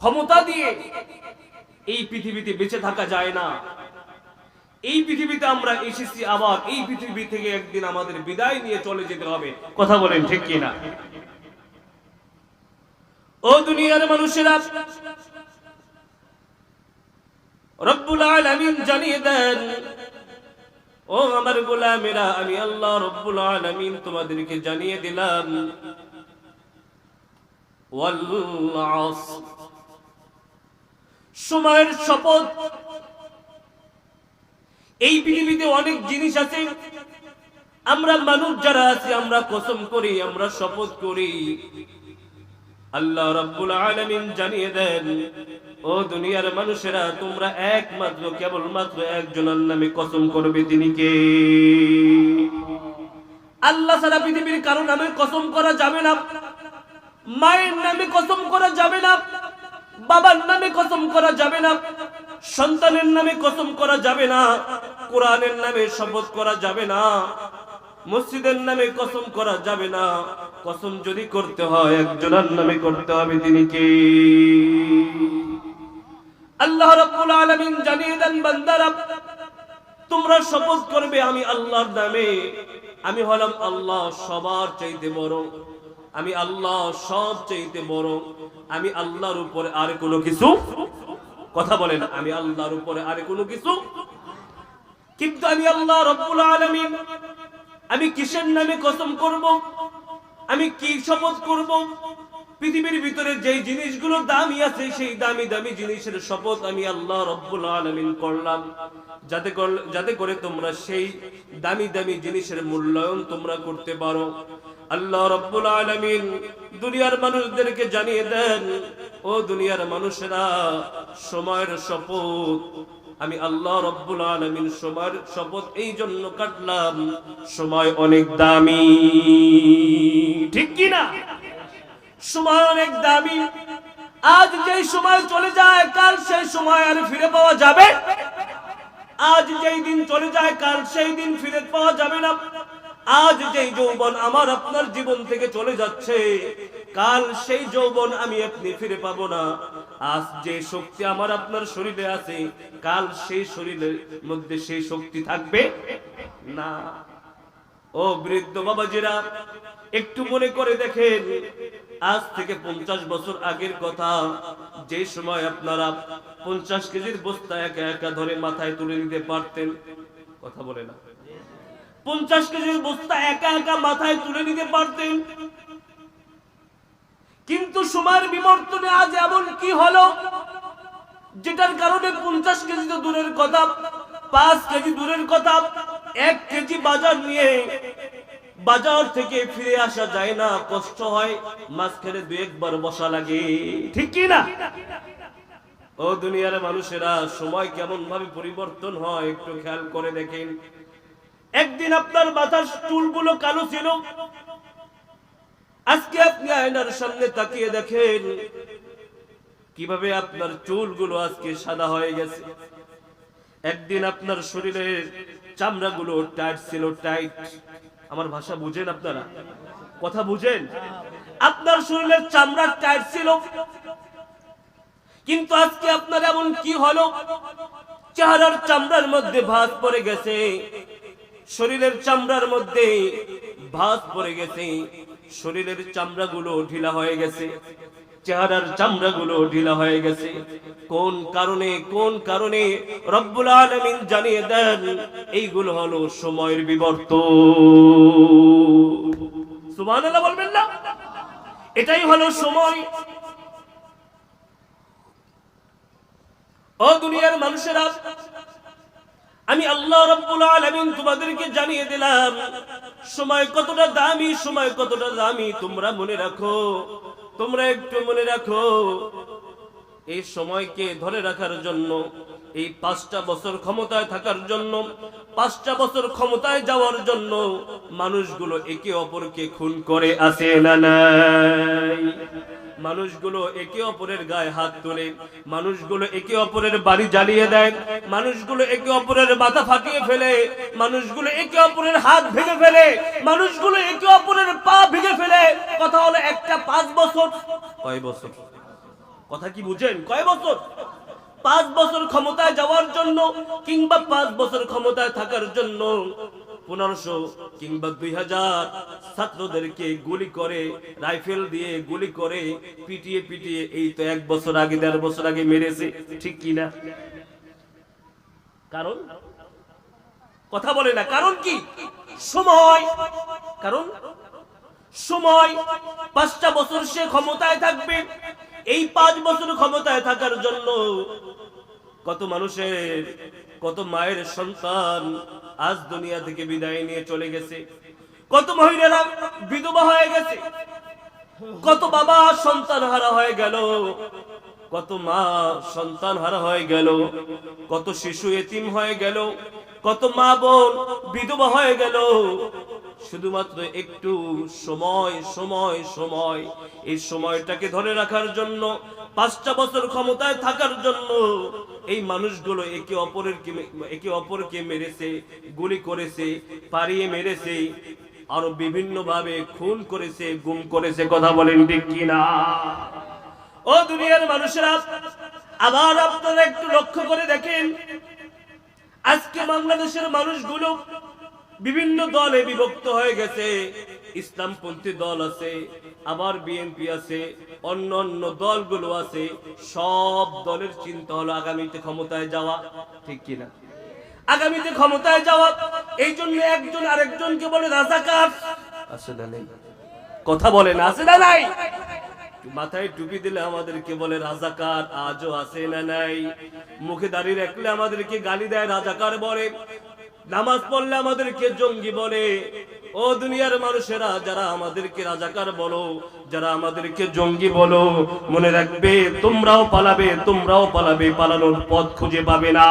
ক্ষমতা দিয়ে এই পৃথিবীতে বেঁচে থাকা যায় না। এই পৃথিবীতে আমরা এসেছি, আবার এই পৃথিবী থেকে একদিন আমাদের বিদায় নিয়ে চলে যেতে হবে। কথা বলেন ঠিক কিনা? ও দুনিয়ার মানুষেরা, রব্বুল আলামিন জানিয়ে দেন, ও আমার গোলামেরা, আমি আল্লাহ রব্বুল আলামিন তোমাদেরকে জানিয়ে দিলাম, ওয়াল আসর, সময়ের শপথ। এই পৃথিবীতে অনেক জিনিস আছে, আমরা মানুষ যারা আছি আমরা কসম করি, আমরা শপথ করি। আল্লাহ রাব্বুল আলামিন জানিয়ে দেন, ও দুনিয়ার মানুষেরা, তোমরা একমাত্র কেবলমাত্র একজনের নামে কসম করবে, তিনি কে? আল্লাহ ছাড়া পৃথিবীর কারো নামে কসম করা যাবে না। মায়ের নামে কসম করা যাবে না, বাবার নামে কসম করা যাবে না, সন্তানের নামে কসম করা যাবে না, কোরআনের নামে শপথ করা যাবে না, মসজিদের নামে কসম করা যাবে না। কসম যদি করতে হয় একজনের নামে করতে হবে, তিনি কে? আল্লাহ রাব্বুল আলামিন জানিয়ে দেন, বান্দারা তোমরা শপথ করবে আমি আল্লাহর নামে। আমি হলাম আল্লাহ সবার চাইতে বড়, আমি আল্লাহ সব চাইতে বড়, আমি আল্লাহর উপরে আর কোনো কিছু, কথা বলেন, আমি আল্লাহর উপরে আর কোনো কিছু। কিন্তু আমি আল্লাহ রাব্বুল আলামিন, আমি কিসের নামে কসম করব? আমি কি শপথ করব? পৃথিবীর ভিতরে যেই জিনিসগুলো দামি আছে সেই দামি দামি জিনিসের শপথ আমি আল্লাহ রাব্বুল আলামিন করলাম, যাতে করে তোমরা সেই দামি দামি জিনিসের মূল্যায়ন তোমরা করতে পারো। আল্লাহ রাব্বুল আলামিন দুনিয়ার মানুষদেরকে জানিয়ে দেন, ও দুনিয়ার মানুষেরা, সময়ের শপথ আমি আল্লাহ রাব্বুল আলামিন সময়ের শপথ এই জন্য কাটলাম, সময় অনেক দামি, ঠিক কি না? সময় অনেক দামি। আজ যেই সময় চলে যায় কাল সেই সময় আর ফিরে পাওয়া যাবে? আজ যেই দিন চলে যায় কাল সেই দিন ফিরে পাওয়া যাবে না। আজ যেই যৌবন আমার আপনার জীবন থেকে চলে যাচ্ছে, কাল সেই যৌবন আমি আপনি ফিরে পাবো না। আজ যে শক্তি আমার আপনার শরীরে আছে, কাল সেই শরীরের মধ্যে সেই শক্তি থাকবে না। ও বৃদ্ধ বাবাজিরা, একটু মনে করে দেখেন, আজ থেকে 50 বছর আগের কথা, যে সময় আপনারা 50 কেজির বস্তা একা একা ধরে মাথায় তুলে নিতে পারতেন, কথা বলে না, 50 কেজির বস্তা একা একা মাথায় তুলে নিতে পারতেন। কিন্তু সময়ের বিবর্তনে আজ এমন কি হলো, যেটার কারণে 50 কেজি তো দূরের কথা, 5 কেজি দূরের কথা, 1 কেজি বাজার নিয়ে বাজার থেকে ফিরে আসা যায় না, কষ্ট হয়, মাঝখানে 2 একবার বসা লাগে, ঠিক কি না? ও দুনিয়ার মানুষেরা, সময় কেমন ভাবে পরিবর্তন হয় একটু খেয়াল করে দেখেন। একদিন আপনার মাথার চুলগুলো কালো ছিল, আজকে আপনি আয়নার সামনে তাকিয়ে দেখেন কিভাবে আপনার চুলগুলো আজকে সাদা হয়ে গেছে। একদিন আপনার শরীরের চামড়াগুলো টাইট ছিল, টাইট, আমার ভাষা বুঝেন আপনারা, কথা বুঝেন? আপনার শরীরের চামড়া টাইট ছিল, কিন্তু আজকে আপনার এমন কি হলো, চেহারার চামড়ার মধ্যে ভাঁজ পড়ে গেছে, শরীরের চামড়ার মধ্যে ভাঁজ পড়ে গেছে, শরীরের চামড়াগুলো ঢিলা হয়ে গেছে, চেহারার চামড়াগুলো ঢিলা হয়ে গেছে। কোন কারণে? কোন কারণে? রব্বুল আলামিন জানিয়ে দেন, এইগুলো হলো সময়ের বিবর্তন। সুবহানাল্লাহ বলবেন না? এটাই হলো সময়। ও দুনিয়ার মানুষেরা, আমি আল্লাহ রাব্বুল আলামিন তোমাদেরকে জানিয়ে দিলাম সময় কতটা দামি, সময় কতটা দামি। তোমরা মনে রাখো, তোমরা একটু মনে রাখো, এই সময়কে ধরে রাখার জন্য, এই 5টা বছর ক্ষমতায় থাকার জন্য, 5টা বছর ক্ষমতায় যাওয়ার জন্য মানুষগুলো একে অপরকে খুন করে আছে না নাই? মানুষগুলো একে অপরের গায়ে হাত তোলে, মানুষগুলো একে অপরের বাড়ি জ্বালিয়ে দেয়, মানুষগুলো একে অপরের মাথা ফাটিয়ে ফেলে, মানুষগুলো একে অপরের হাত ভেঙে ফেলে, মানুষগুলো একে অপরের পা ভেঙে ফেলে। কথা হলো একটা 5 বছর, কয় বছর? কথা কি বুঝেন? কয় বছর? 5 বছর ক্ষমতায় যাওয়ার জন্য কিংবা 5 বছর ক্ষমতায় থাকার জন্য 1500 কিংবা 2000 ছাত্রদেরকে গুলি করে, রাইফেল দিয়ে গুলি করে পিটিয়ে পিটিয়ে এই তো 1 বছর আগে 1.5 বছর আগে মেরেছে, ঠিক কি না? কারণ কথা বলে না, কারণ কি? সময়। কারণ সময়। 5টা বছর সে ক্ষমতায় থাকবে। এই 5 বছর ক্ষমতায় থাকার জন্য কত মানুষের, কত মায়ের সন্তান আজ দুনিয়া থেকে বিদায় নিয়ে চলে গেছে, কত মহিলারা বিধবা হয়ে গেছে, কত বাবা সন্তান হারা হয়ে গেল, কত মা সন্তান হারা হয়ে গেল, কত শিশু এতিম হয়ে গেল, কত মা বোন বিধবা হয়ে গেল, শুধুমাত্র একটু সময় সময় সময়। এই সময়টাকে ধরে রাখার জন্য, 5টা বছর ক্ষমতায় থাকার জন্য এই মানুষগুলো একে অপরকে মেরেছে, গুলি করেছে, পাড়িয়ে মেরেছে, আরো বিভিন্ন ভাবে খুন করেছে, গুম করেছে। কথা বলেন ঠিক কিনা? ও দুনিয়ার মানুষেরা, আবার আপনারা একটু লক্ষ্য করে দেখেন, আজকে বাংলাদেশের মানুষগুলো বিভিন্ন দলে বিভক্ত হয়ে গেছে। ইসলামপন্থী দল আছে, আবার বিএনপি আছে, অন্য অন্য দলগুলো আছে। সব দলের চিন্তা হলো আগামীতে ক্ষমতায় যাওয়া, ঠিক কিনা? আগামীতে ক্ষমতায় যাওয়া। এই জন্য একজন আরেকজনকে বলে রাজাকার। আছে না নাই? কথা বলে না, আছে না নাই? মাথায় টুপি দিলে আমাদেরকে বলে রাজাকার, আজও আছে না নাই? মুখে দাঁড়িয়ে রাখলে আমাদেরকে গালি দেয়, রাজাকার বলে। নামাজ পড়লে আমাদেরকে জঙ্গি বলে। ও দুনিয়ার মানুষেরা, যারা আমাদেরকে রাজাকার বলো, যারা আমাদেরকে জঙ্গি বলো, মনে রাখবে তোমরাও পালাবে, তোমরাও পালাবে, পালানোর পথ খুঁজে পাবে না।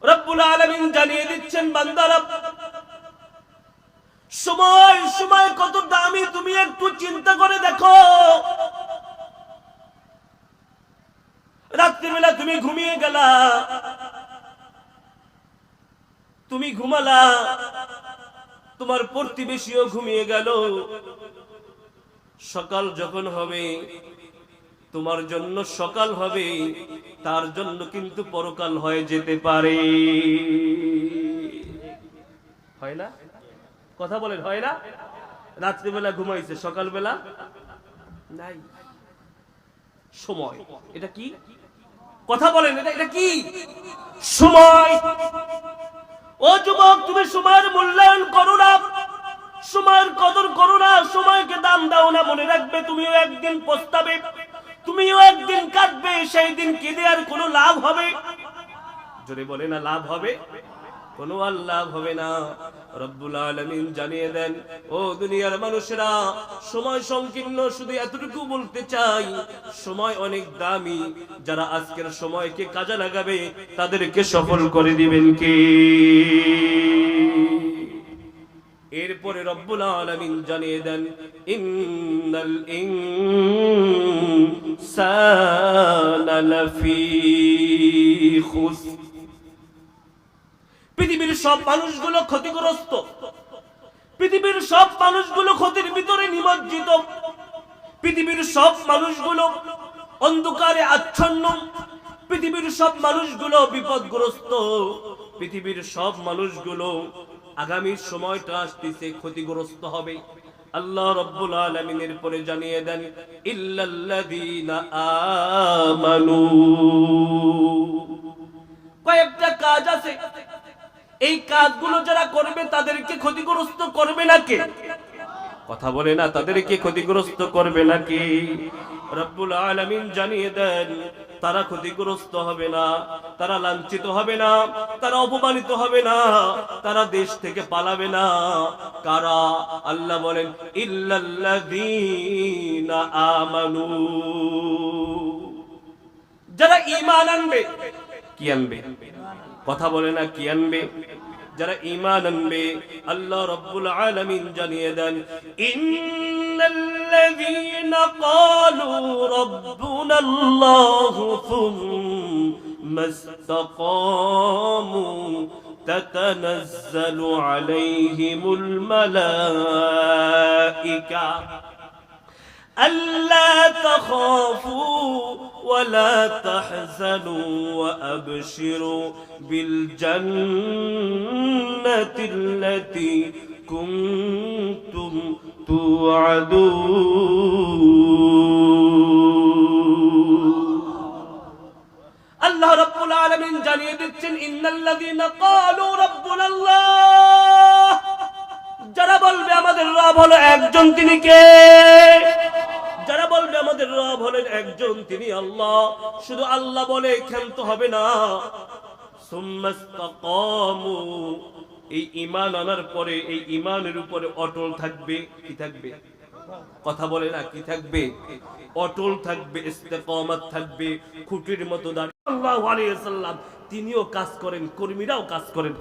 রব্বুল আলামিন জানিয়ে দিচ্ছেন, বান্দারা সময় সময় কত দামি তুমি একটু চিন্তা করে দেখো। রাত্রিবেলা তুমি ঘুমিয়ে গেলা, তুমি ঘুমালা, তোমার প্রতিবেশীও ঘুমিয়ে গেল। সকাল যখন হবে, তোমার জন্য সকাল হবে, তার জন্য কিন্তু পরকাল হয়ে যেতে পারে। হয় না? কথা বলেন, হয় না? রাত্রিবেলা ঘুমাইছে, সকালবেলা নাই। সময়, এটা কি? কথা বলেন, এটা কি? সময়। ও যুবক, তুমি সময়ের মূল্যায়ন করো না, সময়ের কদর করো না, সময়কে দাম দাও না। মনে রাখবে তুমিও একদিন পস্তাবে, তুমিও একদিন কাঁদবে। সেই দিন কেঁদে আর কোনো লাভ হবে? জোরে বলে না, লাভ হবে? কোনো আর লাভ হবে না। রব্বুল আলামিন জানিয়ে দেন, ও দুনিয়ার মানুষেরা, সময় সংকীর্ণ। শুধু এতটুকু বলতে চাই, সময় অনেক দামি। যারা আজকের সময়কে কাজে লাগাবে, তাদেরকে সফল করে দিবেন কে? এরপরে রব্বুল আলামিন জানিয়ে দেন, ইন্নাল ইনসানা লাফি খুসর। পৃথিবীর সব মানুষগুলো ক্ষতিগ্রস্ত, পৃথিবীর সব মানুষগুলো ক্ষতির ভিতরে নিমজ্জিত, পৃথিবীর সব মানুষগুলো অন্ধকারে আচ্ছন্ন, পৃথিবীর সব মানুষগুলো বিপদগ্রস্ত, পৃথিবীর সব মানুষগুলো আগামী সময়টা আসতেছে ক্ষতিগ্রস্ত হবে। আল্লাহ রাব্বুল আলামিনের পরে জানিয়ে দেন, ইল্লাল্লাযীনা আমানু। কয়েকটা কাজ আছে, এই কাজগুলো যারা করবে তাদেরকে ক্ষতিগ্রস্ত করবে না কে? কথা বলে না, তাদেরকে ক্ষতিগ্রস্ত করবে না কে? রব্বুল আলামিন জানিয়ে দেন, তারা ক্ষতিগ্রস্ত হবে না, তারা লাঞ্ছিত হবে না, তারা অপমানিত হবে না, তারা দেশ থেকে পালাবে না। কারা? আল্লাহ বলেন, ইল্লাল্লাযীনা আমানু। যারা ঈমান আনবে। কি আনবে? কথা বলে না, কি আনবে? যারা ঈমান আনবে। আল্লাহ রাব্বুল আলামিন জানিয়ে দেন, ইন্নাল্লাযীনা ক্বালু রাব্বুনাল্লাহু থুম্মা ইসতাকামু তাতানাজ্জালু আলাইহিমুল মালাইকা ألا تخافوا ولا تحزنوا وأبشروا بالجنة التي كنتم توعدون الله رب العالمين জানিয়ে দিচ্ছেন ইন্নাল্লাযীনা ক্বালু রাব্বুনা আল্লাহ যারা বলবে আমাদের রব হলো একজন তিনি কে যারা বলবে আমাদের রব হলেন একজন তিনি আল্লাহ শুধু আল্লাহ বলে ক্ষান্ত হবে না সুম্মাস্তাকামু এই ঈমান আনার পরে এই ঈমানের উপরে অটল থাকবে কি থাকবে কথা বলে না কি থাকবে অটল থাকবে ইস্তেকামত থাকবে খুঁটির মতো দাঁড়িয়ে সাল্লাল্লাহু আলাইহি ওয়াসাল্লাম তিনিও কাজ করেন কর্মীরাও কাজ করেন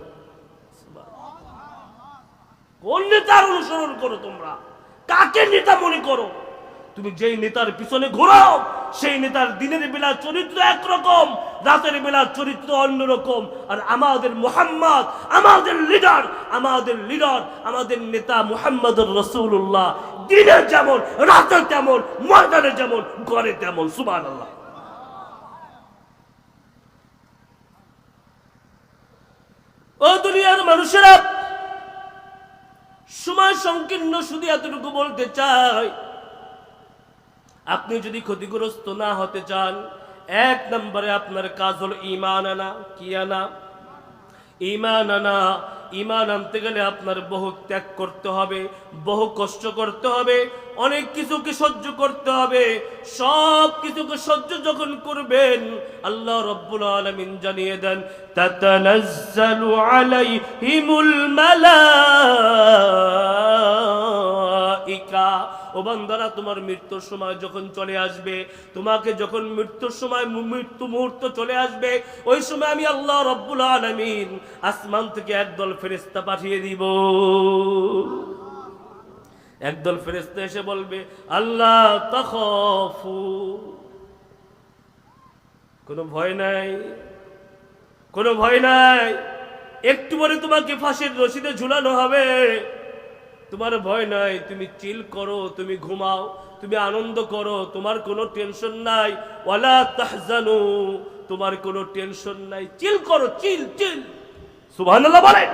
কোন নেতার অনুসরণ করো তোমরা কাকে নেতা মনে করো তুমি যেই নেতার পিছনে ঘোরাও সেই নেতার দিনের বেলা চরিত্র একরকম রাতের বেলা চরিত্র অন্যরকম আর আমাদের মুহাম্মদ আমাদের লিডার আমাদের নেতা মুহাম্মদুর রাসূলুল্লাহ দিনে যেমন রাতে তেমন ময়দানে যেমন ঘরে তেমন সুবহানাল্লাহ ও দুনিয়ার মানুষেরা সময় সংকীর্ণ শুধু এতটুকু বলতে চাই আপনি যদি ক্ষতিগ্রস্ত না হতে চান এক নম্বরে আপনার কাজ হলো ঈমান আনা কি আনা ঈমান আনা ঈমান আনতে গেলে আপনার বহু ত্যাগ করতে হবে বহু কষ্ট করতে হবে অনেক কিছুকে সহ্য করতে হবে সব কিছুকে সহ্য যখন করবেন আল্লাহ রাব্বুল আলামিন জানিয়ে দেন তাতানাজ্জালু আলাইহিমুল মালাইকা ও বান্দারা তোমার মৃত্যুর সময় যখন চলে আসবে তোমাকে যখন মৃত্যুর সময় মৃত্যু মুহূর্ত চলে আসবে ওই সময় আমি আল্লাহ রাব্বুল আলামিন আসমান থেকে একদল ফেরেশতা পাঠিয়ে দিব একদল ফেরেশতা এসে বলবে আল্লাহ তাখাফু কোনো ভয় নাই একটু পরে তোমাকে ফাঁসির রশিদে ঝুলানো হবে তোমার ভয় নাই তুমি চিল করো তুমি ঘুমাও তুমি আনন্দ করো তোমার কোনো টেনশন নাই ওয়ালা তাহজানু তোমার কোনো টেনশন নাই চিল করো চিল সুবহানাল্লাহ বলে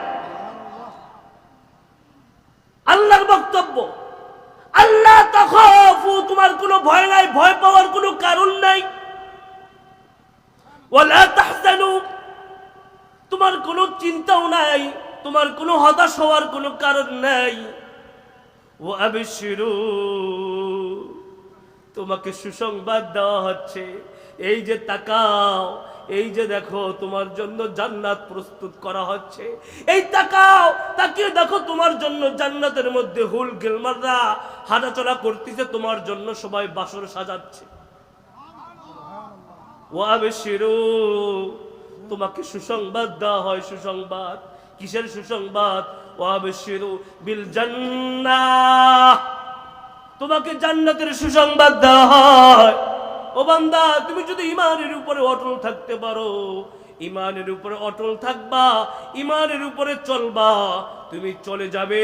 আল্লাহর বক্তব্য আল্লাহ তাখাফু তোমার কোনো ভয় নাই ভয় পাওয়ার কোনো কারণ নাই ওয়ালা তাহজানু তোমার কোনো চিন্তাও নাই তোমার কোনো হতাশ হওয়ার কোনো কারণ নাই ও আবশিরু তোমাকে সুসংবাদ দেওয়া হচ্ছে এই যে তাকাও এই যে দেখো তোমার জন্য জান্নাত প্রস্তুত করা হচ্ছে এই তাকাও তাকিয়ে দেখো তোমার জন্য জান্নাতের মধ্যে হুল গিলমাররা হাঁটাচলা করতেছে তোমার জন্য সবাই বাসর সাজাচ্ছে ও আবশিরু তোমাকে সুসংবাদ দেওয়া হয় সুসংবাদ কিসের সুসংবাদ ওয়াবশিরু বিল জান্নাহ তোমাকে জান্নাতের সুসংবাদ দেওয়া হয় ও বান্দা তুমি যদি ঈমানের উপরে অটল থাকতে পারো ঈমানের উপরে অটল থাকবা ঈমানের উপরে চলবা তুমি চলে যাবে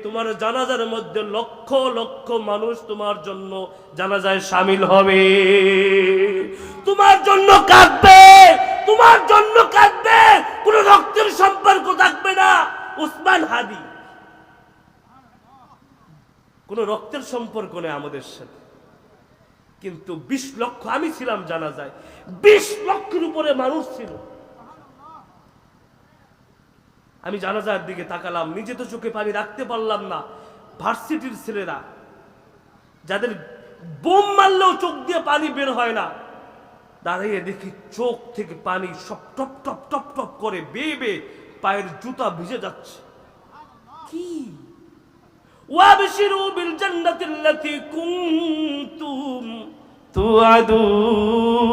তোমার জানাজার মধ্যে লক্ষ লক্ষ মানুষ তোমার জন্য জানাজায় শামিল হবে তোমার জন্য কাঁদবে কোনো রক্তের সম্পর্ক থাকবে না উসমান হাদি কোনো রক্তের সম্পর্ক নেই আমাদের সাথে কিন্তু 20 লক্ষ আমি ছিলাম জানাজায় 20 লক্ষের উপরে মানুষ ছিল আমি জানাজার দিকে তাকালাম নিজে তো চোখে পানি রাখতে পারলাম না ভার্সিটির ছেলেরা যাদের বোম মারলেও চোখ দিয়ে পানি বের হয় না দাঁড়িয়ে দেখি চোখ থেকে পানি সব টপ টপ টপ টপ করে বেয়ে বেয়ে পায়ের জুতা ভিজে যাচ্ছে কি ওয়াবশিরু বিল জান্নাতিল্লাতী কুনতুম তুআদুন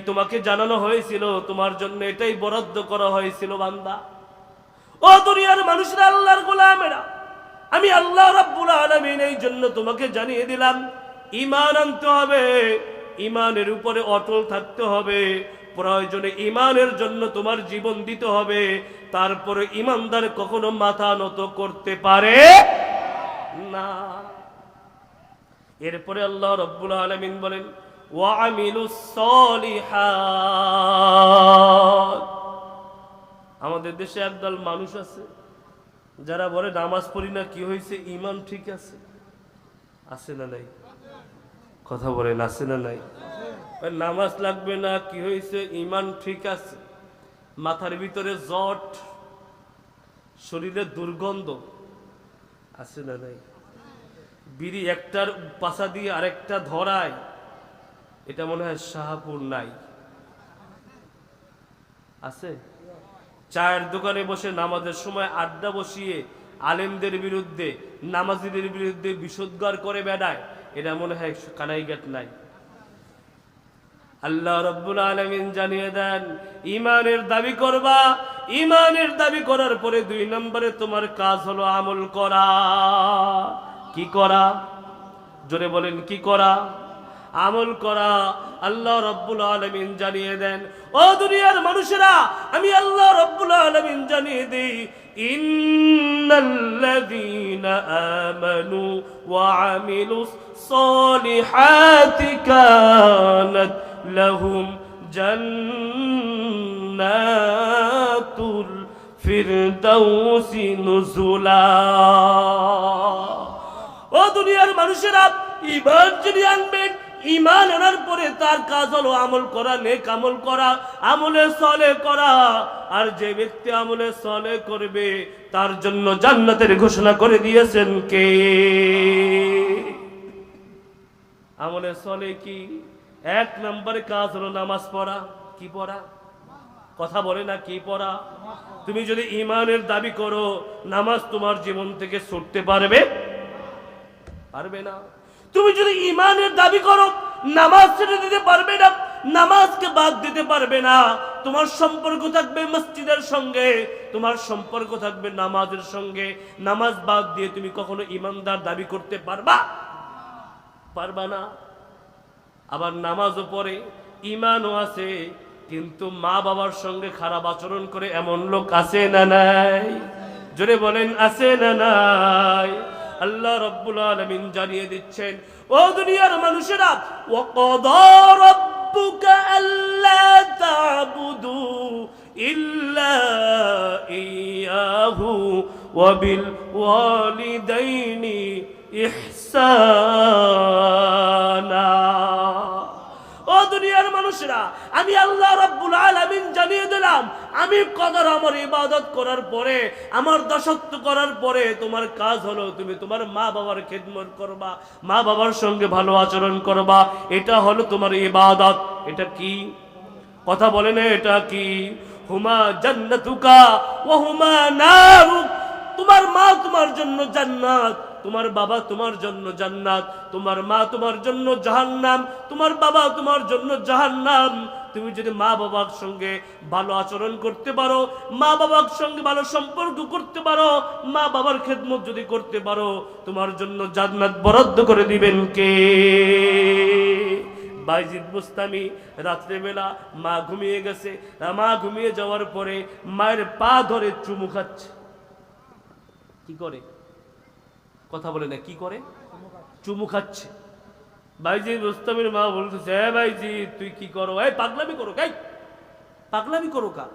তোমাকে জানানো হয়েছিল তোমার জন্য এটাই বরাদ্দ করা হয়েছিল বান্দা ও দুনিয়ার মানুষরা আল্লাহর গোলামেরা আমি আল্লাহ রাব্বুল আলামিন এই জন্য তোমাকে জানিয়ে দিলাম ঈমান আনতে হবে ঈমানের উপরে অটল থাকতে হবে প্রয়োজনে ঈমানের জন্য তোমার জীবন দিতে হবে তারপরে ইমানদার কখনো মাথা নত করতে পারে না। এরপরে আল্লাহ রাব্বুল আলামিন বলেন ওয়া আমিলুস সলিহাত। আমাদের দেশে একদল মানুষ আছে যারা বলে নামাজ পড়ি না, কি হয়েছে, ঈমান ঠিক আছে। আছে না নাই? কথা বলেন, আছে না নাই? নামাজ লাগবে না, কি হয়েছে, ঈমান ঠিক আছে। মাথার ভিতরে জট, শরীরে দুর্গন্ধ, আছে না নাই? বিড়ি একটার পাশা দিয়ে আরেকটা ধরায়, এটা মনে হয় শাহপুর নাই, আছে? চায়ের দোকানে বসে নামাজের সময় আড্ডা বসিয়ে আলেমদের বিরুদ্ধে, নামাজিদের বিরুদ্ধে বিষোদ্গার করে বেড়ায়, এটা মনে হয় কানাইঘাট নাই। আল্লাহ রাব্বুল আলামিন জানিয়ে দেন ঈমানের দাবি করবা, ঈমানের দাবি করার পরে 2 নম্বরে তোমার কাজ হলো আমল করা। কি করা? জোরে বলেন, কি করা? আমল করা। আল্লাহ রাব্বুল আলামিন জানিয়ে দেন ও দুনিয়ার মানুষেরা, আমি আল্লাহ রাব্বুল আলামিন জানিয়ে দেই ইন্নাল্লাযীনা আমানু ওয়া আমিলুস সলিহাতি কানাত লাহুম জান্নাতুল ফিরদাউসি নুজুলা। ও দুনিয়ার মানুষেরা, ঈমান যদি আনবেন, ঈমান আনার পরে তার কাজ হলো আমল করা, নেক আমল করা, আমলে সলেহ করা। আর যে ব্যক্তি আমলে সলেহ করবে তার জন্য জান্নাতের ঘোষণা করে দিয়েছেন কে? আমলে সলেহ কি? 1 নম্বরে কাজ হলো নামাজ পড়া। কি পড়া? কথা বলে না, কি পড়া? তুমি যদি ঈমানের দাবি করো, নামাজ তোমার জীবন থেকে ছুটতে পারবে? পারবে না। তুমি যদি ঈমানের দাবি করো, নামাজ ছেড়ে দিতে পারবে না, নামাজকে বাদ দিতে পারবে না। তোমার সম্পর্ক থাকবে মসজিদের সঙ্গে, তোমার সম্পর্ক থাকবে নামাজের সঙ্গে। নামাজ বাদ দিয়ে তুমি কখনো ঈমানদার দাবি করতে পারবা? পারবা না। আবার নামাজও পড়ে, ঈমানও আছে, কিন্তু মা বাবার সঙ্গে খারাপ আচরণ করে এমন লোক আছে না নাই? জোরে বলেন, আছে না নাই? আল্লাহ রাব্বুল আলামিন জানিয়ে দিচ্ছেন ও দুনিয়ার মানুষেরা ওয়াকাদা রাব্বুকা আল্লা তা'বুদু ইল্লা ইয়াহু ওয়া বিল ওয়ালিদাইনি ইহসানা। ও দুনিয়ার মানুষেরা, আমি আল্লাহ রাব্বুল আলামিন জানিয়ে দিলাম, আমি কদর আমার ইবাদত করার পরে, আমার দাসত্ব করার পরে তোমার কাজ হলো তুমি তোমার মা বাবার খেদমত করবা, মা বাবার সঙ্গে ভালো আচরণ করবা। এটা হলো তোমার ইবাদত। এটা কি? কথা বলে না, এটা কি? হুমা জান্নাতুকা ওয়া হুমা নারুক। তোমার মা তোমার জন্য জান্নাত, তোমার বাবা তোমার জন্য জান্নাত, তোমার মা তোমার জন্য জাহান্নাম, তোমার বাবা তোমার জন্য জাহান্নাম। তুমি যদি মা বাবার সঙ্গে ভালো আচরণ করতে পারো, মা বাবার সঙ্গে ভালো সম্পর্ক করতে পারো, মা বাবার খেদমত যদি করতে পারো, তোমার জন্য জান্নাত বরাদ্দ করে দিবেন কে? বাইজিদ বুস্তামি রাত্রেবেলা মা ঘুমিয়ে গেছে, মা ঘুমিয়ে যাওয়ার পরে মায়ের পা ধরে চুমু খাচ্ছে। কি করে? কথা বলে না, কি করে? চুমু খাচ্ছে। বাইজিদ বুস্তামির মা বলতেছে, হ্যাঁ বাইজিদ তুই কি করো? এই পাগলামি করো, এই পাগলামি করো কা?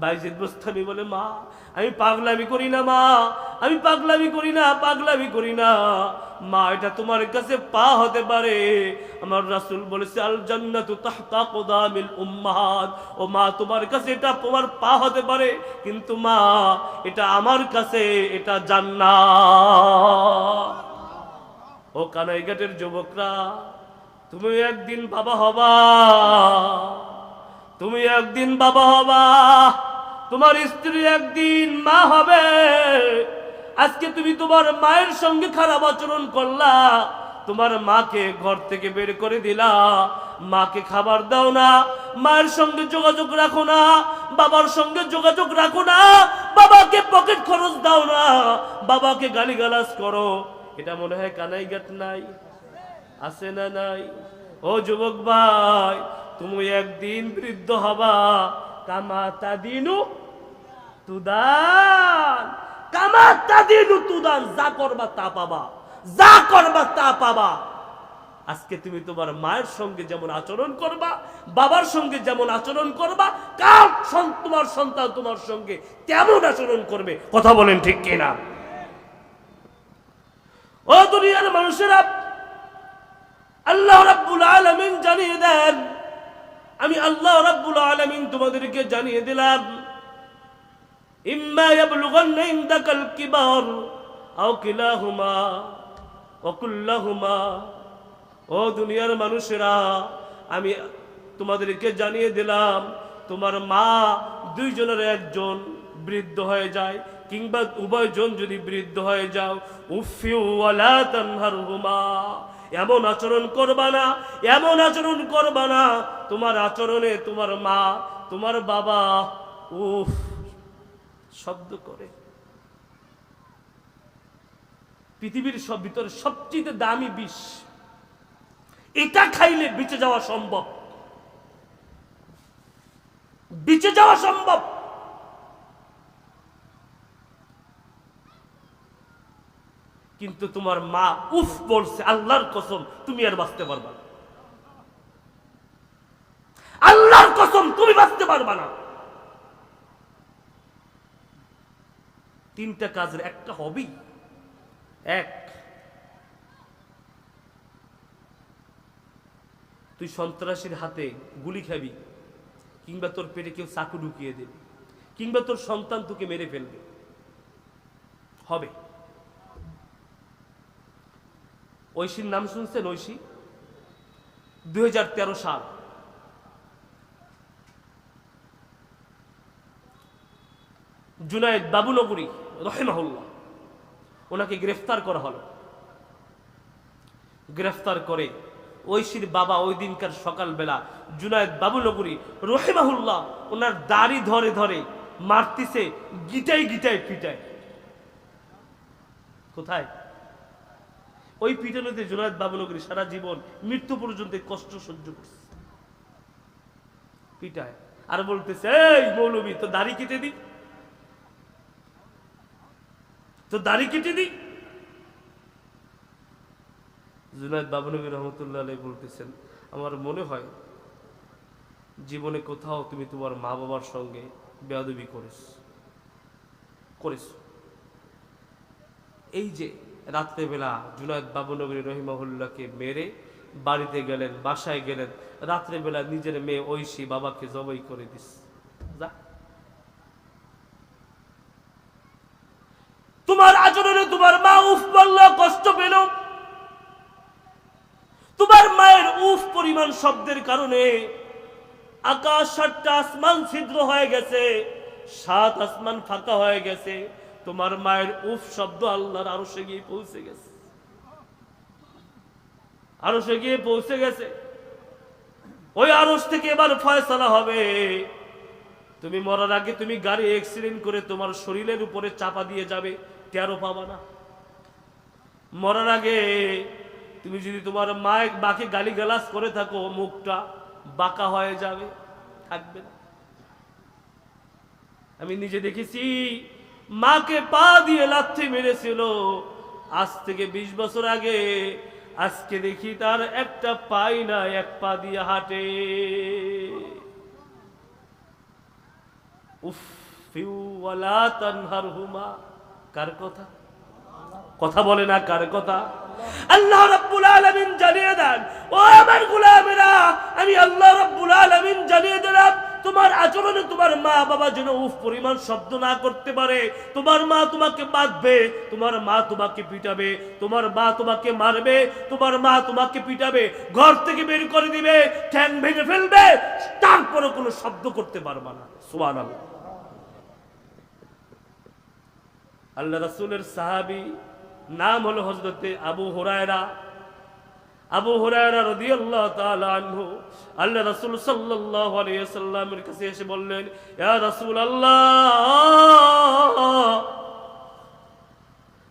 বাইজিদ বুস্তামি বলে, মা আমি পাগলামি করি না, মা আমি পাগলামি করি না, পাগলামি করি না মা। এটা তোমার কাছে পা হতে পারে, আমার রাসূল বলেছে আল জান্নাতু তাহতা কুদামিল উম্মাহাত। ও মা, তোমার কাছে এটা তোমার পা হতে পারে, কিন্তু মা এটা আমার কাছে এটা জান্নাত। ও কানাইঘাটের যুবকরা, তুমি একদিন বাবা হবা, তুমি একদিন বাবা হবা, তোমার স্ত্রী একদিন মা হবে। আজকে তুমি তোমার মায়ের সঙ্গে খারাপ আচরণ করলা, তোমার মাকে ঘর থেকে বের করে দিলা, মাকে খাবার দাও না, মায়ের সঙ্গে যোগাযোগ রাখো না, বাবার সঙ্গে যোগাযোগ রাখো না, বাবাকে পকেট খরচ দাও না, বাবাকে গালিগালাজ করো। এটা মনে হয় কানাইঘাট নাই? আছে না নাই? ও যুবক ভাই, তুমি একদিন বৃদ্ধ হবা, কামা তাদিনু তুদান কামা তাদিনু তুদান, যা করবা তা পাবা, যা করবা তা পাবা। আজকে তুমি তোমার মায়ের সঙ্গে যেমন আচরণ করবা, বাবার সঙ্গে যেমন আচরণ করবা, কাল তোমার সন্তান তোমার সঙ্গে তেমন আচরণ করবে। কথা বলেন ঠিক কিনা? ও দুনিয়ার মানুষেরা, আল্লাহ রাব্বুল আলামিন জানিয়ে দেন, আমি আল্লাহ রাব্বুল আলামিন তোমাদেরকে জানিয়ে দিলাম, ইম্মা ইয়াবলুগান্না ইনদাকাল কিবার আও কিলাহুমা ওয়া কুল্লাহুমা। ও দুনিয়ার মানুষেরা, আমি তোমাদেরকে জানিয়ে দিলাম, তোমার মা দুইজনের একজন বৃদ্ধ হয়ে যায় কিংবা উভয়জন যদি বৃদ্ধ হয়ে যাও, উফিউ ওয়ালা তানহারহুমা, এমন আচরণ করবা না, এমন আচরণ করবা না, তোমার আচরণে তোমার মা তোমার বাবা উফ শব্দ করে। পৃথিবীর সব ভিতরে সবচেয়ে দামি বিষ, এটা খাইলে বেঁচে যাওয়া সম্ভব, বেঁচে যাওয়া সম্ভব। কিন্তু তোমার মা উফ বলছে, আল্লাহর কসম তুমি আর বাঁচতে পারবা না, আল্লাহর কসম তুমি বাঁচতে পারবা না। তিনটা কাজের একটা হবেই। এক, তুই সন্ত্রাসীর হাতে গুলি খাবি, কিংবা তোর পেটে কেউ চাকু ঢুকিয়ে দেবে, কিংবা তোর সন্তান তোকে মেরে ফেলবে, হবে। ঐশীর নাম শুনছেন? ঐশী 2013 সাল, জুনায়েদ বাবুনগরী রহিমাহুল্লাহ, ওনাকে গ্রেফতার করা হলো। গ্রেফতার করে ঐশীর বাবা ওই দিনকার সকালবেলা জুনায়েদ বাবুনগরী রহিমাহুল্লাহ ওনার দাড়ি ধরে ধরে মারতিছে, গিটাই গিটাই পিটায়। কোথায়? ওই পিটানোতে জুনায়েদ বাবুনগরী সারা জীবন মৃত্যু পর্যন্ত কষ্ট সহ্য করছে, পিটায়। আর বলতেছে, এই মৌলবী তো দাড়ি কেটে দি, তো দাড়ি কেটে দি। জুনায়েদ বাবুনগরী রহমতুল্লাহ আলাইহি বলতেছেন, আমার মনে হয় জীবনে কোথাও তুমি তোমার মা বাবার সঙ্গে বেয়াদবি করেছ। এই যে রাত্রেবেলা জুনায়েদ বাবুনগরী রহিমাহুল্লাহকে মেরে বাড়িতে গেলেন, বাসায় গেলেন, রাত্রেবেলা নিজের মেয়ে ঐশী বাবাকে জবাই করে দিস। তোমার আচরণে তোমার মা উফ বলল, কষ্ট পেল। তোমার মায়ের উফ পরিমাণ শব্দের কারণে আকাশ 7টা আসমান ছিদ্র হয়ে গেছে, 7 আসমান ফাঁকা হয়ে গেছে। তোমার মায়ের উফ শব্দ আল্লাহর আরশে গিয়ে পৌঁছে গেছে, আরশে গিয়ে পৌঁছে গেছে। ওই আরশ থেকে এবার ফয়সালা হবে। তুমি মরার আগে তুমি গাড়ি অ্যাক্সিডেন্ট করে তোমার শরীরের উপরে চাপা দিয়ে যাবে, টেরও পাবা না। মরার আগে তুমি যদি তোমার মাকে গালিগালাজ করে থাকো, মুখটা বাঁকা হয়ে যাবে, থাকবে না। আমি নিজে দেখেছি, মাকে পা দিয়ে লাথি মেরেছিল আজ থেকে 20 বছর আগে। আজকে দেখি তার একটা পাই না, এক পা দিয়ে হাঁটে। উফ ওয়ালা তানহারহুমা, কার কথা? কথা বলে না, কার কথা? আল্লাহ রাব্বুল আলামিন জানিয়ে দেন, ও আমার গোলামেরা, আমি আল্লাহ রাব্বুল আলামিন জানিয়ে দিলাম, তোমার আচরণে তোমার মা বাবা যেন উফ পরিমাণ শব্দ না করতে পারে। তোমার মা তোমাকে বাঁধবে, তোমার মা তোমাকে পিটাবে, তোমার মা তোমাকে মারবে, তোমার মা তোমাকে পিটাবে, ঘর থেকে বের করে দিবে, ঠ্যাং ভেঙে ফেলবে, তারপরও কোনো শব্দ করতে পারবা না। সুবহানাল্লাহ। আল্লাহ রাসূলের সাহাবী নাম হলো হযরতে আবু হুরায়রা। আবু হুরায়রা রাদিয়াল্লাহু তাআলা আনহু আল্লাহ রাসূল সাল্লাল্লাহু আলাইহি ওয়াসাল্লামের কাছে এসে বললেন, ইয়া রাসূলুল্লাহ,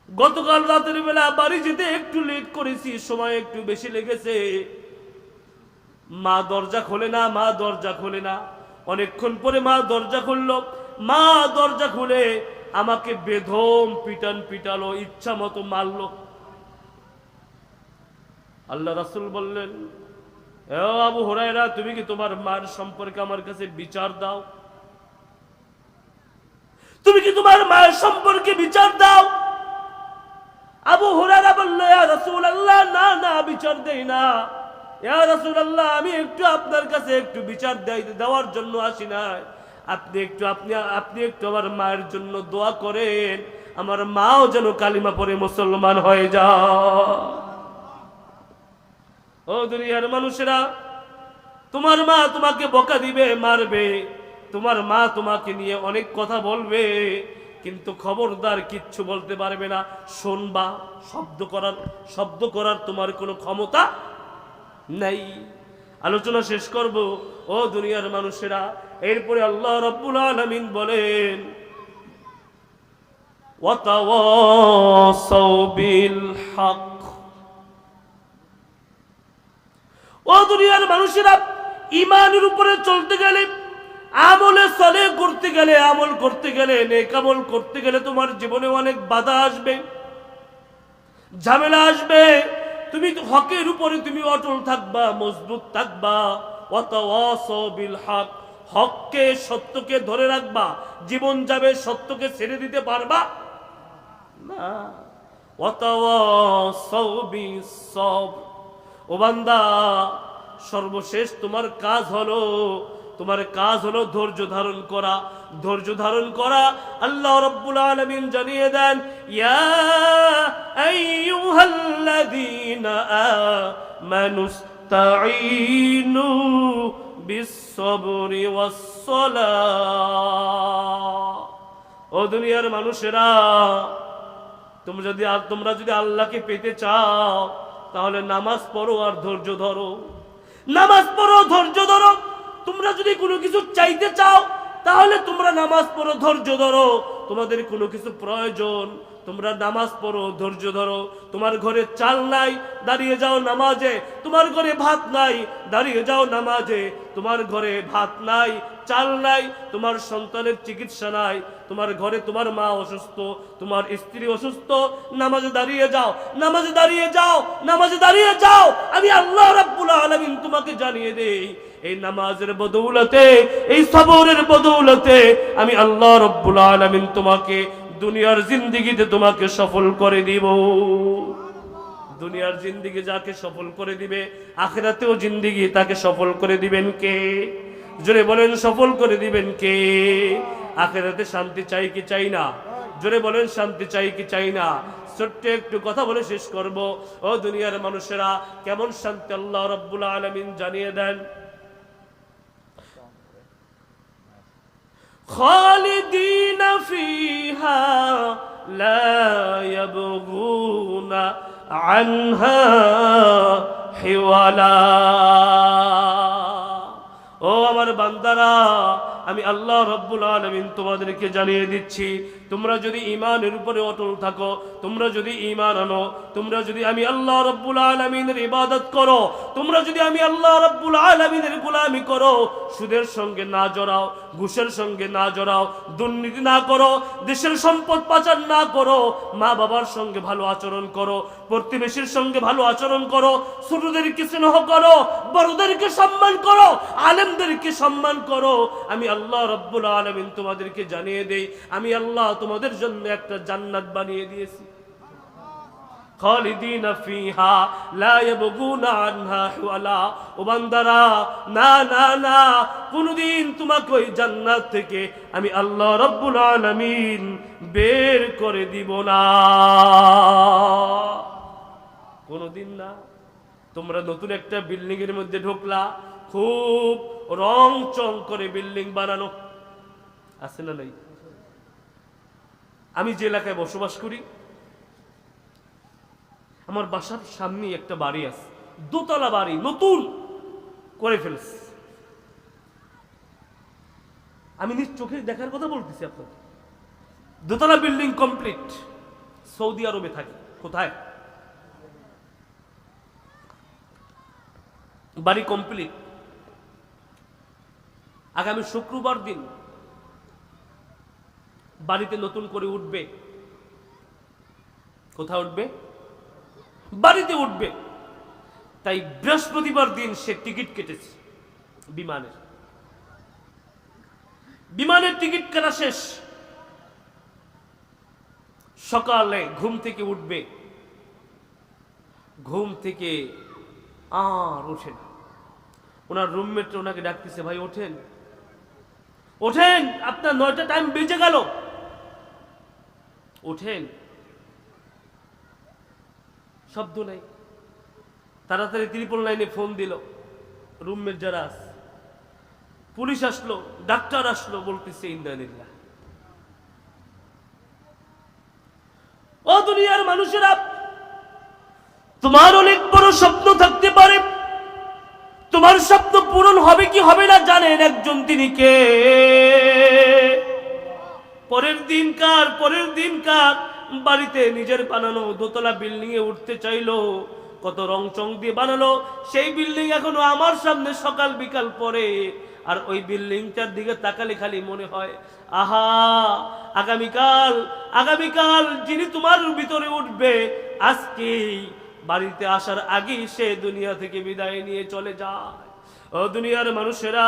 গতকাল রাতের বেলা বাড়ি যেতে একটু লেট করেছি, সময় একটু বেশি লেগেছে। মা দরজা খোলে না, মা দরজা খোলে না। অনেকক্ষণ পরে মা দরজা খুলল। মা দরজা খুলে আমাকে বেধম পিটালো, ইচ্ছা মতো মারলো। আল্লাহ রাসূল বললেন, এ আবু হুরায়রা, তুমি কি তোমার মার সম্পর্কে আমার কাছে বিচার দাও? তুমি কি তোমার মায়ের সম্পর্কে বিচার দাও? আবু হুরায়রা বলল, ইয়া রাসূলুল্লাহ, না না, বিচার দেই না। ইয়া রাসূলুল্লাহ, আমি একটু আপনার কাছে একটু বিচার দেওয়ার জন্য আসি নাই। আপনি একটু আমার মায়ের জন্য দোয়া করেন, আমার মাও যেন কালিমা পড়ে মুসলমান হয়ে যায়। ও দুনিয়ার মানুষেরা, তোমার মা তোমাকে বকা দিবে, মারবে, তোমার মা তোমাকে নিয়ে অনেক কথা বলবে, কিন্তু খবরদার কিচ্ছু বলতে পারবে না। শুনবা, শব্দ করার তোমার কোনো ক্ষমতা নাই। আলোচনা শেষ করব। ও দুনিয়ার মানুষেরা, এরপরে আল্লাহ রাব্বুল আলামিন বলেন, ওয়াতাওয়াসাউ বিল হক। ও দুনিয়ার মানুষেরা, ঈমানের উপরে চলতে গেলে, আমলে সালেহ করতে গেলে, আমল করতে গেলে, নেক আমল করতে গেলে তোমার জীবনে অনেক বাধা আসবে, ঝামেলা আসবে। তুমি হকের উপরে তুমি অটল থাকবা, মজবুত থাকবা। ওয়াতাওয়াসাউ বিল হক, হককে, সত্যকে ধরে রাখবা। জীবন যাবে, সত্যকে ছেড়ে দিতে পারবা না। ওয়াতাওয়াসাউ বিস সবর। ও বান্দা, সর্বশেষ তোমার কাজ হলো ধৈর্য ধারণ করা। ধৈর্য ধারণ করা। আল্লাহ রাব্বুল আলামিন জানিয়ে দেন, ইয়া আইয়ুহাল্লাযীনা আমানুস্তাঈনু বিস-সাবরি ওয়াস-সালাহ। ও দুনিয়ার মানুষেরা, তোমরা যদি আল্লাহকে পেতে চাও, তাহলে নামাজ পড়ো আর ধৈর্য ধরো। নামাজ পড়ো, ধৈর্য ধরো। তোমরা যদি কোনো কিছু চাইতে চাও, তাহলে তোমরা নামাজ পড়ো, ধৈর্য ধরো। তোমাদের কোনো কিছু প্রয়োজন, তোমরা নামাজ পড়ো, ধৈর্য ধরো। তোমার ঘরে চাল নাই, দাঁড়িয়ে যাও নামাজে। তোমার ঘরে ভাত নাই, দাঁড়িয়ে যাও নামাজে। তোমার ঘরে ভাত নাই, চাল নাই, তোমার সন্তানের চিকিৎসা নাই, তোমার ঘরে তোমার মা অসুস্থ, তোমার স্ত্রী অসুস্থ, নামাজে দাঁড়িয়ে যাও, নামাজে দাঁড়িয়ে যাও, নামাজে দাঁড়িয়ে যাও। আমি আল্লাহ রাব্বুল আলামিন তোমাকে জানিয়ে দেই, এই নামাজের বদৌলতে, এই সবরের বদৌলতে আমি আল্লাহ রাব্বুল আলামিন তোমাকে দুনিয়ার জিন্দেগিতে তোমাকে সফল করে দিব। দুনিয়ার জিন্দেগি যাকে সফল করে দিবে, আখিরাতেও জিন্দেগি তাকে সফল করে দিবেন কে? জোরে বলেন, সফল করে দিবেন কে? আখিরাতে শান্তি চাই কি চাই না? জোরে বলেন, শান্তি চাই কি চাই না? ছোট্ট একটু কথা বলে শেষ করব। ও দুনিয়ার মানুষেরা, কেমন শান্তি আল্লাহ রাব্বুল আলামিন জানিয়ে দেন, খালিদিনা ফিহা লা ইয়াবগুনা আনহা হিওয়ালা। ও আমার বান্দারা, আমি আল্লাহ রাব্বুল আলামিন তোমাদেরকে জানিয়ে দিচ্ছি, তোমরা যদি ঈমানের উপরে অটল থাকো, তোমরা যদি ঈমান আনো, তোমরা যদি আমি আল্লাহ রাব্বুল আলামিনের ইবাদত করো, তোমরা যদি আমি আল্লাহ রাব্বুল আলামিনের গোলামি করো, সুদের সঙ্গে না জড়াও, ঘুষের সঙ্গে না জড়াও, দুর্নীতি না করো, দেশের সম্পদ পাচার না করো, মা বাবার সঙ্গে ভালো আচরণ করো, প্রতিবেশীর সঙ্গে ভালো আচরণ করো, ছোটদেরকে স্নেহ করো, বড়দেরকে সম্মান করো, আলেমদেরকে সম্মান করো, আমি আল্লাহ রাব্বুল আলামিন তোমাদেরকে জানিয়ে দেই, আমি আল্লাহ তোমাদের জন্য একটা জান্নাত বানিয়ে দিয়েছি। খালিদিনা ফিহা লা ইয়াবগুনা আনহা হিওয়ালা। ও বান্দারা, না না না, কোনদিন তোমাকে ওই জান্নাত থেকে আমি আল্লাহ রাব্বুল আলামিন বের করে দিব না, কোনদিন না। তোমরা নতুন একটা বিল্ডিং এর মধ্যে ঢুকলা, খুব রং চং করে বিল্ডিং বানানো আছে না নাই? আমি যে এলাকায় বসবাস করি, আমার বাসার সামনে একটা বাড়ি আছে, দোতলা বাড়ি, নতুন করে ফেলছে। আমি নিজ চোখে দেখার কথা বলতেছি আপনাকে, দোতলা বিল্ডিং কমপ্লিট। সৌদি আরবে থাকে। কোথায়? বাড়ি কমপ্লিট। আগামী শুক্রবার দিন বাড়িতে নতুন করে উঠবে। কোথায় উঠবে? বাড়িতে উঠবে। তাই বৃহস্পতিবার দিন সে টিকিট কেটেছে বিমানের। বিমানের টিকিট কাটা শেষ। সকালে ঘুম থেকে উঠবে, ঘুম থেকে আর ওঠে না। ওনার রুমমেট ওনাকে ডাকতেছে, ভাই ওঠেন ওঠেন, আপনার 9টা টাইম বেজে গেল, ওঠেন। শব্দ নাই। তাড়াতাড়ি 399 ফোন দিল। রুমমেট যারা আছে, পুলিশ আসলো, ডাক্তার আসলো, বলতেছে ইন্দ্রানিল্লাহ। ও দুনিয়ার মানুষেরা, তোমার অনেক বড় স্বপ্ন থাকতে পারে, তোমার স্বপ্ন পূরণ হবে কি হবে না জানেন একজন, তিনি কে? পরের দিনকার বাড়িতে নিজের বানানো দোতলা বিল্ডিং এ উঠতে চাইলো, কত রং চং দিয়ে বানালো সেই বিল্ডিং এখনো আমার সামনে সকাল বিকাল পরে। আর ওই বিল্ডিংটার দিকে তাকালে খালি মনে হয়, আহা, আগামীকাল যিনি তোমার ভিতরে উঠবে, আজকে বাড়িতে আসার আগেই সে দুনিয়া থেকে বিদায় নিয়ে চলে যায়। ও দুনিয়ার মানুষেরা,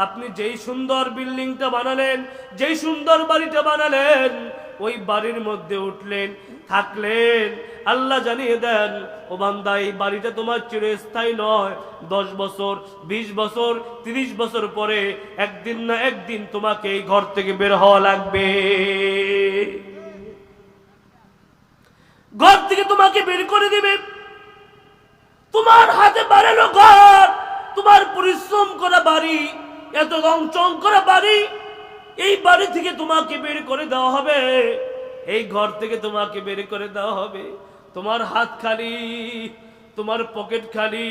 আপনি যেই সুন্দর বিল্ডিংটা বানালেন, যেই সুন্দর বাড়িটা বানালেন, ওই বাড়ির মধ্যে উঠলেন, থাকলেন, আল্লাহ জানিয়ে দেন, ও বান্দা, এই বাড়িটা তোমার চিরস্থায়ী নয়। 10 বছর, 20 বছর, 30 বছর পরে একদিন না একদিন তোমাকে এই ঘর থেকে বের হওয়া লাগবে। ঘর থেকে তোমাকে বের করে দিবে। তোমার হাতে বানানো ঘর, তোমার পরিশ্রম করা বাড়ি, এত রংচং করা বাড়ি, এই বাড়ি থেকে তোমাকে বের করে দেওয়া হবে, এই ঘর থেকে তোমাকে বের করে দেওয়া হবে। তোমার হাত খালি, তোমার পকেট খালি,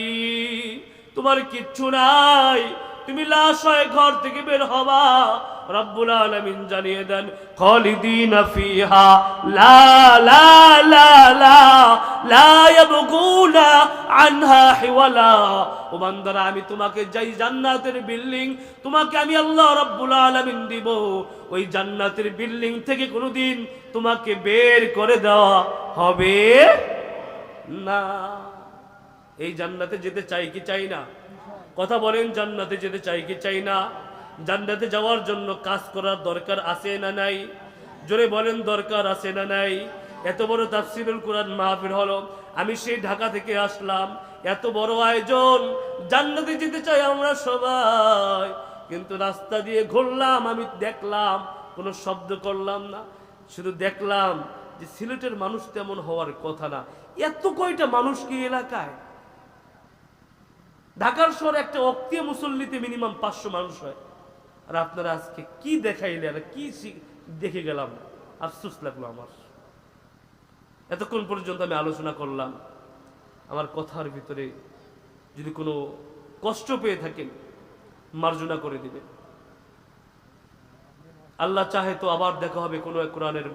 তোমার কিচ্ছু নাই, তুমি লাশ হয়ে ঘর থেকে বের হবা। রব্বুল আলামিন জানিয়ে দেন, খালিদিনা ফিহা লা লা লা লা লা ইয়াবগুনা আনহা হিওয়ালা। ও বান্দারা, আমি তোমাকে যেই জান্নাতের বিল্ডিং তোমাকে আমি আল্লাহ রব্বুল আলামিন দিব, ওই জান্নাতের বিল্ডিং থেকে কোনোদিন তোমাকে বের করে দেওয়া হবে না। এই জান্নাতে যেতে চাই কি চাই না? কথা বলেন, জান্নাতে যেতে চাই কি চাই না? জান্নাতে যাওয়ার জন্য কাজ করার দরকার আছে না নাই? জোরে বলেন, দরকার আছে না নাই? এত বড় তাফসীরুল কুরআন মাহফিল হলো, আমি সেই ঢাকা থেকে আসলাম, এত বড় আয়োজন, জান্নাতে যেতে চাই আমরা সবাই, কিন্তু রাস্তা দিয়ে ঘুরলাম, আমি দেখলাম কোনো শব্দ করলাম না, শুধু দেখলাম যে সিলেটের মানুষ তেমন হওয়ার কথা না। এত কয়টা মানুষ কি এলাকায়? ঢাকার শহরে একটা অক্তিয়া মুসল্লিতে মিনিমাম 500 মানুষ হয়। আর আপনারা আজকে কি দেখাইলেন, কি দেখে গেলাম, আফসোস লাগলো আমার। এতক্ষণ পর্যন্ত আমি আলোচনা করলাম, আমার কথার ভিতরে যদি কোনো কষ্ট পেয়ে থাকেন মার্জনা করে দিবেন। আল্লাহ চাহে তো আবার দেখা হবে কোনো এক কোরআনের